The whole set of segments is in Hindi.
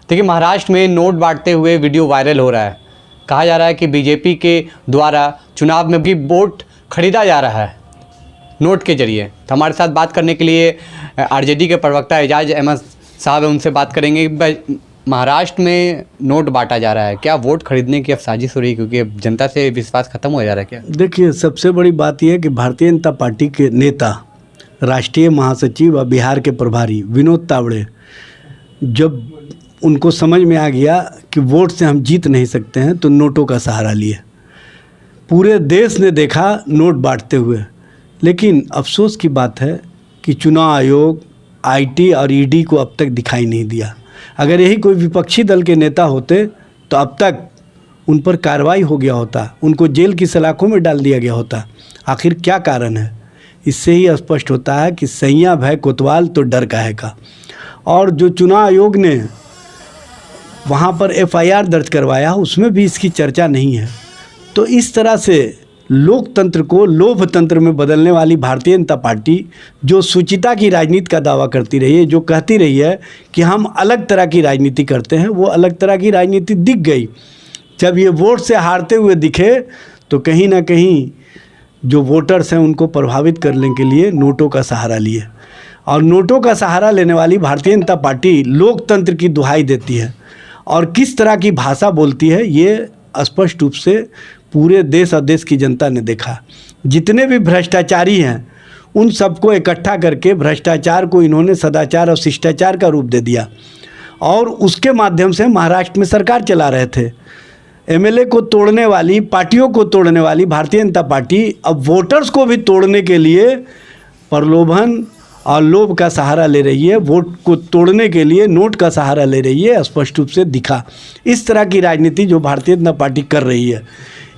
देखिए, महाराष्ट्र में नोट बांटते हुए वीडियो वायरल हो रहा है। कहा जा रहा है कि बीजेपी के द्वारा चुनाव में भी वोट खरीदा जा रहा है नोट के जरिए। तो हमारे साथ बात करने के लिए आरजेडी के प्रवक्ता एजाज अहमद साहब है, उनसे बात करेंगे। महाराष्ट्र में नोट बांटा जा रहा है, क्या वोट खरीदने की अब साजिश हो रही है, क्योंकि अब जनता से विश्वास खत्म हो जा रहा है क्या? देखिए, सबसे बड़ी बात यह है कि भारतीय जनता पार्टी के नेता, राष्ट्रीय महासचिव और बिहार के प्रभारी विनोद तावड़े, जब उनको समझ में आ गया कि वोट से हम जीत नहीं सकते हैं, तो नोटों का सहारा लिए। पूरे देश ने देखा नोट बांटते हुए, लेकिन अफसोस की बात है कि चुनाव आयोग, आईटी और ईडी को अब तक दिखाई नहीं दिया। अगर यही कोई विपक्षी दल के नेता होते तो अब तक उन पर कार्रवाई हो गया होता, उनको जेल की सलाखों में डाल दिया गया होता। आखिर क्या कारण है? इससे ही स्पष्ट होता है कि सैया भय कोतवाल तो डर काहे का। और जो चुनाव आयोग ने वहाँ पर एफआईआर दर्ज करवाया, उसमें भी इसकी चर्चा नहीं है। तो इस तरह से लोकतंत्र को लोभ तंत्र में बदलने वाली भारतीय जनता पार्टी, जो शुचिता की राजनीति का दावा करती रही है, जो कहती रही है कि हम अलग तरह की राजनीति करते हैं, वो अलग तरह की राजनीति दिख गई। जब ये वोट से हारते हुए दिखे तो कहीं ना कहीं जो वोटर्स हैं उनको प्रभावित करने के लिए नोटों का सहारा लिए। और नोटों का सहारा लेने वाली भारतीय जनता पार्टी लोकतंत्र की दुहाई देती है और किस तरह की भाषा बोलती है, ये स्पष्ट रूप से पूरे देश और देश की जनता ने देखा। जितने भी भ्रष्टाचारी हैं उन सबको इकट्ठा करके भ्रष्टाचार को इन्होंने सदाचार और शिष्टाचार का रूप दे दिया और उसके माध्यम से महाराष्ट्र में सरकार चला रहे थे। एमएलए को तोड़ने वाली, पार्टियों को तोड़ने वाली भारतीय जनता पार्टी अब वोटर्स को भी तोड़ने के लिए प्रलोभन और लोभ का सहारा ले रही है। वोट को तोड़ने के लिए नोट का सहारा ले रही है, स्पष्ट रूप से दिखा। इस तरह की राजनीति जो भारतीय जनता पार्टी कर रही है,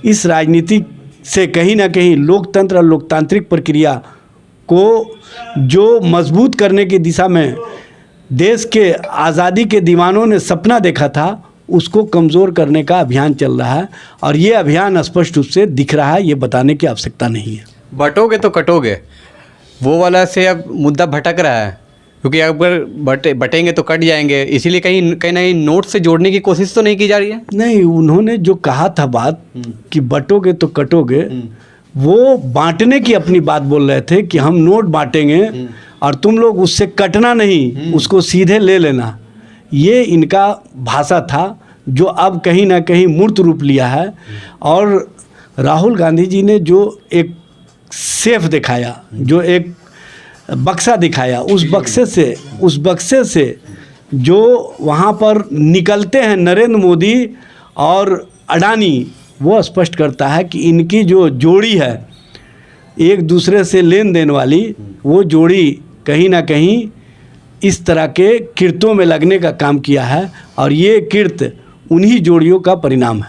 इस राजनीति से कहीं ना कहीं लोकतंत्र और लोकतांत्रिक प्रक्रिया को जो मजबूत करने की दिशा में देश के आज़ादी के दीवानों ने सपना देखा था, उसको कमज़ोर करने का अभियान चल रहा है। और ये अभियान स्पष्ट रूप से दिख रहा है, ये बताने की आवश्यकता नहीं है। बटोगे तो कटोगे, वो वाला से अब मुद्दा भटक रहा है, क्योंकि अगर बटेंगे तो कट जाएंगे। इसीलिए कहीं ना कहीं नोट से जोड़ने की कोशिश तो नहीं की जा रही है। नहीं, उन्होंने जो कहा था बात कि बटोगे तो कटोगे, वो बांटने की अपनी बात बोल रहे थे कि हम नोट बांटेंगे और तुम लोग उससे कटना नहीं, उसको सीधे ले लेना। ये इनका भाषा था जो अब कहीं ना कहीं मूर्त रूप लिया है। और राहुल गांधी जी ने जो एक सेफ दिखाया, जो एक बक्सा दिखाया, उस बक्से से जो वहाँ पर निकलते हैं नरेंद्र मोदी और अडानी, वो स्पष्ट करता है कि इनकी जो जोड़ी है एक दूसरे से लेन देन वाली, वो जोड़ी कहीं ना कहीं इस तरह के किर्तों में लगने का काम किया है और ये किर्त उन्हीं जोड़ियों का परिणाम है।